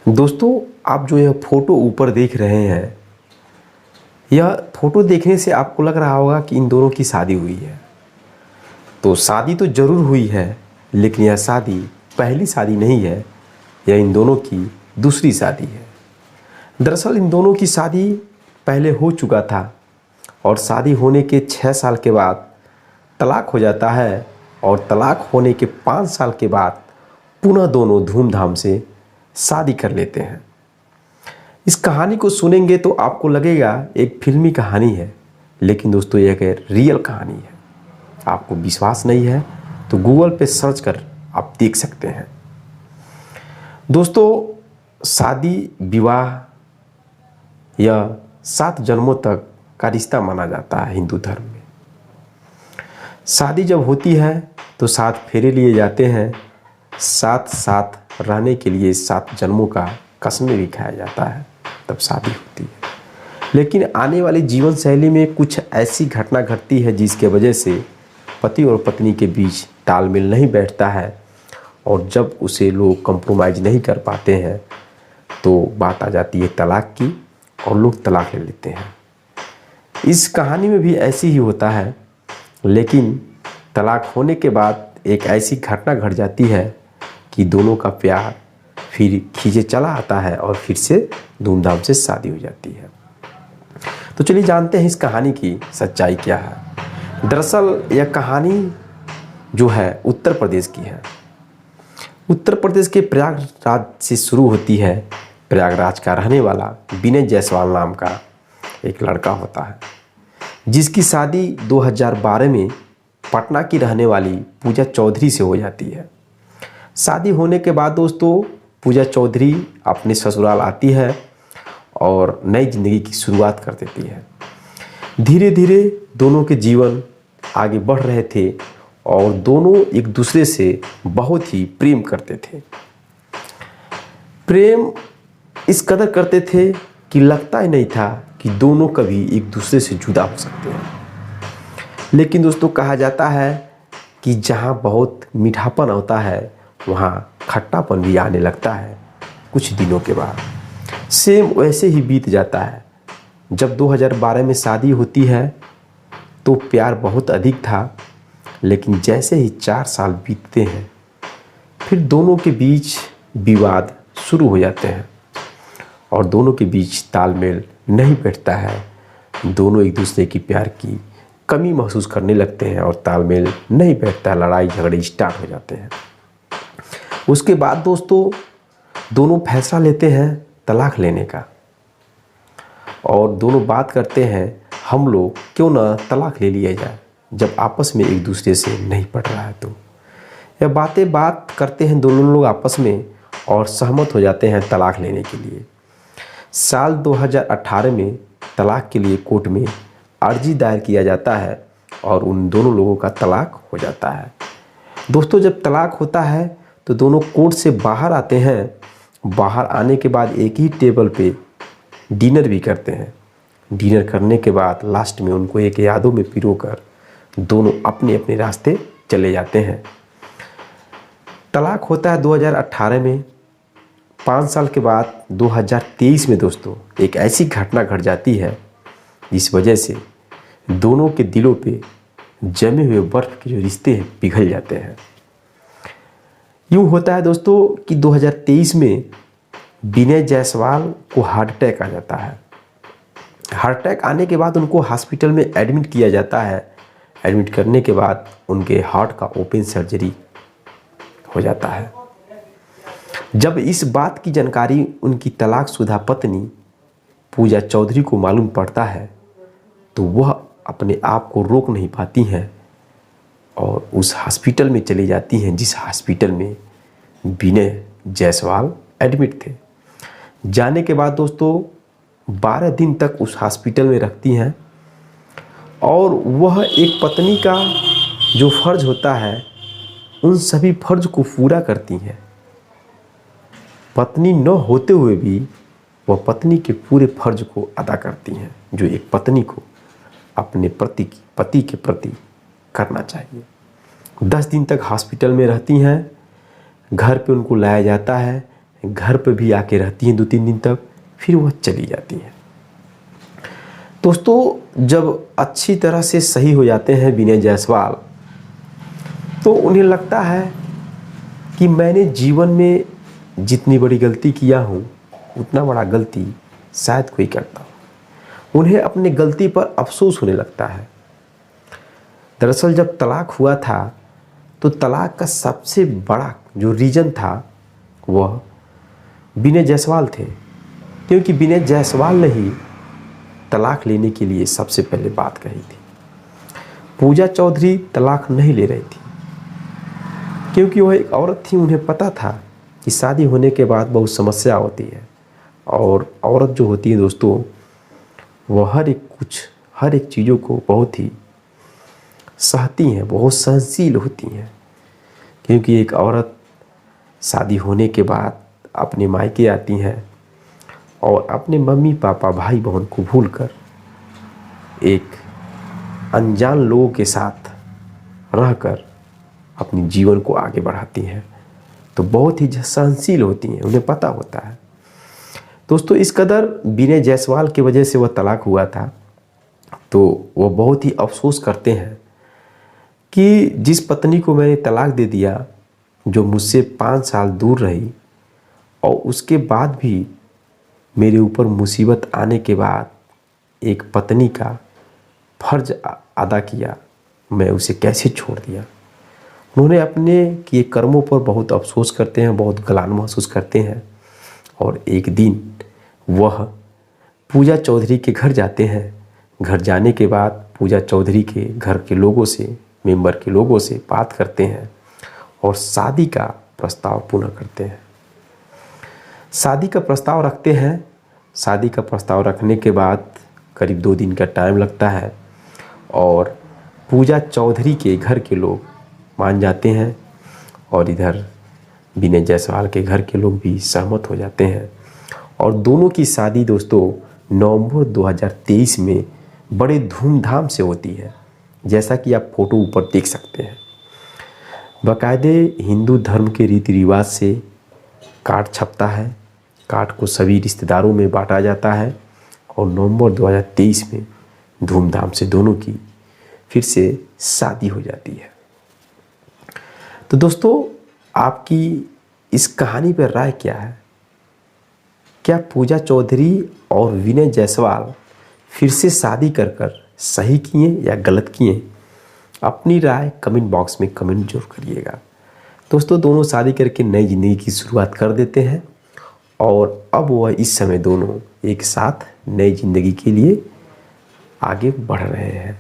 दोस्तों, आप जो यह फोटो ऊपर देख रहे हैं, यह फोटो देखने से आपको लग रहा होगा कि इन दोनों की शादी हुई है। तो शादी तो ज़रूर हुई है, लेकिन यह शादी पहली शादी नहीं है, यह इन दोनों की दूसरी शादी है। दरअसल इन दोनों की शादी पहले हो चुका था और शादी होने के 6 साल के बाद तलाक हो जाता है और तलाक होने के 5 साल के बाद पुनः दोनों धूमधाम से शादी कर लेते हैं। इस कहानी को सुनेंगे तो आपको लगेगा एक फिल्मी कहानी है, लेकिन दोस्तों यह एक रियल कहानी है। आपको विश्वास नहीं है तो गूगल पे सर्च कर आप देख सकते हैं। दोस्तों, शादी विवाह यह 7 जन्मों तक का रिश्ता माना जाता है हिंदू धर्म में। शादी जब होती है तो 7 फेरे लिए जाते हैं, साथ साथ रहने के लिए 7 जन्मों का कसमें भी खाया जाता है, तब शादी होती है। लेकिन आने वाली जीवन शैली में कुछ ऐसी घटना घटती है जिसके वजह से पति और पत्नी के बीच तालमेल नहीं बैठता है और जब उसे लोग कंप्रोमाइज़ नहीं कर पाते हैं तो बात आ जाती है तलाक की और लोग तलाक ले लेते हैं। इस कहानी में भी ऐसी ही होता है, लेकिन तलाक होने के बाद एक ऐसी घटना घट जाती है कि दोनों का प्यार फिर खींचे चला आता है और फिर से धूमधाम से शादी हो जाती है। तो चलिए जानते हैं इस कहानी की सच्चाई क्या है। दरअसल यह कहानी जो है उत्तर प्रदेश की है। उत्तर प्रदेश के प्रयागराज से शुरू होती है। प्रयागराज का रहने वाला विनय जायसवाल नाम का एक लड़का होता है, जिसकी शादी 2012 में पटना की रहने वाली पूजा चौधरी से हो जाती है। शादी होने के बाद दोस्तों पूजा चौधरी अपने ससुराल आती है और नई ज़िंदगी की शुरुआत कर देती है। धीरे धीरे दोनों के जीवन आगे बढ़ रहे थे और दोनों एक दूसरे से बहुत ही प्रेम करते थे। प्रेम इस कदर करते थे कि लगता ही नहीं था कि दोनों कभी एक दूसरे से जुदा हो सकते हैं। लेकिन दोस्तों कहा जाता है कि जहाँ बहुत मीठापन होता है वहाँ खट्टापन भी आने लगता है कुछ दिनों के बाद। सेम वैसे ही बीत जाता है। जब 2012 में शादी होती है तो प्यार बहुत अधिक था, लेकिन जैसे ही 4 साल बीतते हैं फिर दोनों के बीच विवाद शुरू हो जाते हैं और दोनों के बीच तालमेल नहीं बैठता है। दोनों एक दूसरे की प्यार की कमी महसूस करने लगते हैं और तालमेल नहीं बैठता है, लड़ाई झगड़े स्टार्ट हो जाते हैं। उसके बाद दोस्तों दोनों फैसला लेते हैं तलाक लेने का और दोनों बात करते हैं हम लोग क्यों ना तलाक ले लिया जाए जब आपस में एक दूसरे से नहीं पट रहा है। तो यह बात करते हैं दोनों लोग आपस में और सहमत हो जाते हैं तलाक लेने के लिए। साल 2018 में तलाक के लिए कोर्ट में अर्जी दायर किया जाता है और उन दोनों लोगों का तलाक हो जाता है। दोस्तों जब तलाक होता है तो दोनों कोर्ट से बाहर आते हैं। बाहर आने के बाद एक ही टेबल पे डिनर भी करते हैं। डिनर करने के बाद लास्ट में उनको एक यादों में पिरोकर दोनों अपने अपने रास्ते चले जाते हैं। तलाक होता है 2018 में। 5 साल के बाद 2023 में दोस्तों एक ऐसी घटना घट जाती है जिस वजह से दोनों के दिलों पे जमे हुए बर्फ़ के जो रिश्ते हैं पिघल जाते हैं। यूँ होता है दोस्तों कि 2023 में विनय जायसवाल को हार्ट अटैक आ जाता है। हार्ट अटैक आने के बाद उनको हॉस्पिटल में एडमिट किया जाता है। एडमिट करने के बाद उनके हार्ट का ओपन सर्जरी हो जाता है। जब इस बात की जानकारी उनकी तलाकशुदा पत्नी पूजा चौधरी को मालूम पड़ता है तो वह अपने आप को रोक नहीं पाती हैं और उस हॉस्पिटल में चली जाती हैं जिस हॉस्पिटल में विनय जायसवाल एडमिट थे। जाने के बाद दोस्तों 12 दिन तक उस हॉस्पिटल में रखती हैं और वह एक पत्नी का जो फ़र्ज़ होता है उन सभी फ़र्ज़ को पूरा करती हैं। पत्नी न होते हुए भी वह पत्नी के पूरे फ़र्ज़ को अदा करती हैं जो एक पत्नी को अपने पति के प्रति करना चाहिए। 10 दिन तक हॉस्पिटल में रहती हैं। घर पे उनको लाया जाता है। घर पर भी आके रहती हैं 2-3 दिन तक, फिर वह चली जाती हैं। दोस्तों जब अच्छी तरह से सही हो जाते हैं विनय जायसवाल, तो उन्हें लगता है कि मैंने जीवन में जितनी बड़ी गलती किया हूँ उतना बड़ा गलती शायद कोई करता हो। उन्हें अपनी गलती पर अफसोस होने लगता है। दरअसल जब तलाक हुआ था तो तलाक का सबसे बड़ा जो रीज़न था वह विनय जायसवाल थे, क्योंकि विनय जायसवाल ने ही तलाक लेने के लिए सबसे पहले बात कही थी। पूजा चौधरी तलाक नहीं ले रही थी, क्योंकि वह एक औरत थी। उन्हें पता था कि शादी होने के बाद बहुत समस्या होती है, और औरत जो होती है दोस्तों, वह हर एक चीज़ों को बहुत ही सहती हैं, बहुत सहनशील होती हैं। क्योंकि एक औरत शादी होने के बाद अपने मायके आती हैं और अपने मम्मी पापा भाई बहन को भूलकर एक अनजान लोगों के साथ रहकर अपने जीवन को आगे बढ़ाती हैं, तो बहुत ही सहनशील होती हैं, उन्हें पता होता है। दोस्तों इस कदर विनय जायसवाल की वजह से वह तलाक हुआ था, तो वह बहुत ही अफसोस करते हैं कि जिस पत्नी को मैंने तलाक दे दिया, जो मुझसे 5 साल दूर रही, और उसके बाद भी मेरे ऊपर मुसीबत आने के बाद एक पत्नी का फर्ज अदा किया, मैं उसे कैसे छोड़ दिया। उन्होंने अपने किए कर्मों पर बहुत अफसोस करते हैं, बहुत गलान महसूस करते हैं। और एक दिन वह पूजा चौधरी के घर जाते हैं। घर जाने के बाद पूजा चौधरी के घर के लोगों से, मेंबर के लोगों से बात करते हैं और शादी का प्रस्ताव पुनः करते हैं। शादी का प्रस्ताव रखते हैं। शादी का प्रस्ताव रखने के बाद करीब 2 दिन का टाइम लगता है और पूजा चौधरी के घर के लोग मान जाते हैं और इधर विनय जायसवाल के घर के लोग भी सहमत हो जाते हैं। और दोनों की शादी दोस्तों नवंबर 2023 में बड़े धूमधाम से होती है, जैसा कि आप फोटो ऊपर देख सकते हैं। बाकायदे हिंदू धर्म के रीति रिवाज से कार्ड छपता है, कार्ड को सभी रिश्तेदारों में बांटा जाता है और नवंबर 2023 में धूमधाम से दोनों की फिर से शादी हो जाती है। तो दोस्तों आपकी इस कहानी पर राय क्या है? क्या पूजा चौधरी और विनय जायसवाल फिर से शादी कर सही किए या गलत किए? अपनी राय कमेंट बॉक्स में कमेंट जरूर करिएगा। दोस्तों दोनों शादी करके नई ज़िंदगी की शुरुआत कर देते हैं और अब वह इस समय दोनों एक साथ नई ज़िंदगी के लिए आगे बढ़ रहे हैं।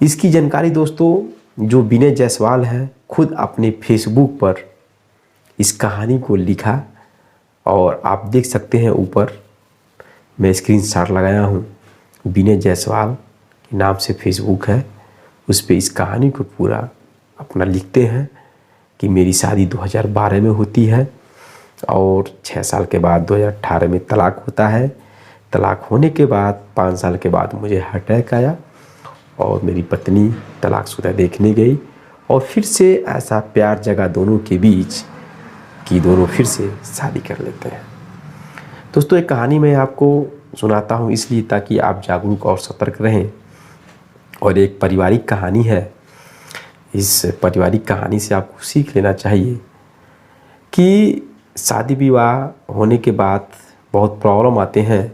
इसकी जानकारी दोस्तों जो विनय जायसवाल है खुद अपने फेसबुक पर इस कहानी को लिखा, और आप देख सकते हैं ऊपर मैं स्क्रीनशॉट लगाया हूँ। विनय जायसवाल के नाम से फेसबुक है, उस पर इस कहानी को पूरा अपना लिखते हैं कि मेरी शादी 2012 में होती है और 6 साल के बाद 2018 में तलाक होता है। तलाक होने के बाद 5 साल के बाद मुझे हार्ट अटैक आया और मेरी पत्नी तलाकशुदा देखने गई और फिर से ऐसा प्यार जगा दोनों के बीच कि दोनों फिर से शादी कर लेते हैं। दोस्तों एक कहानी मैं आपको सुनाता हूँ इसलिए ताकि आप जागरूक और सतर्क रहें, और एक पारिवारिक कहानी है। इस पारिवारिक कहानी से आपको सीख लेना चाहिए कि शादी विवाह होने के बाद बहुत प्रॉब्लम आते हैं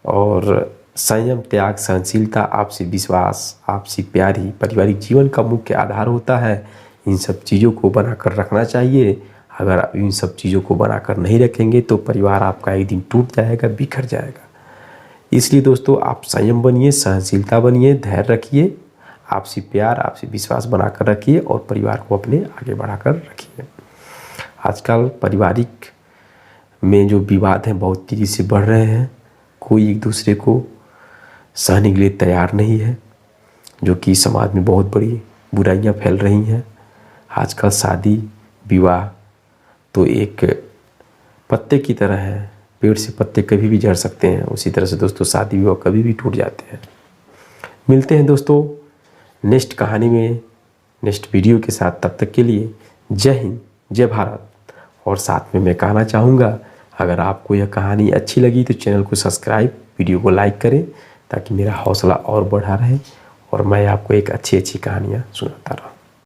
और संयम, त्याग, सहनशीलता, आपसी विश्वास, आपसी प्यार ही पारिवारिक जीवन का मुख्य आधार होता है। इन सब चीज़ों को बनाकर रखना चाहिए। अगर आप इन सब चीज़ों को बनाकर नहीं रखेंगे तो परिवार आपका एक दिन टूट जाएगा, बिखर जाएगा। इसलिए दोस्तों आप संयम बनिए, सहनशीलता बनिए, धैर्य रखिए, आपसी प्यार, आपसी विश्वास बनाकर रखिए और परिवार को अपने आगे बढ़ाकर रखिए। आजकल पारिवारिक में जो विवाद हैं बहुत तेज़ी से बढ़ रहे हैं। कोई एक दूसरे को सहने के लिए तैयार नहीं है, जो कि समाज में बहुत बड़ी बुराइयां फैल रही हैं। आजकल शादी विवाह तो एक पत्ते की तरह है, पेड़ से पत्ते कभी भी झड़ सकते हैं, उसी तरह से दोस्तों शादी विवाह कभी भी टूट जाते हैं। मिलते हैं दोस्तों नेक्स्ट कहानी में, नेक्स्ट वीडियो के साथ। तब तक के लिए जय हिंद, जय भारत, और साथ में मैं कहना चाहूँगा, अगर आपको यह कहानी अच्छी लगी तो चैनल को सब्सक्राइब, वीडियो को लाइक करें ताकि मेरा हौसला और बढ़ा रहे और मैं आपको एक अच्छी अच्छी कहानियाँ सुनाता रहूँ।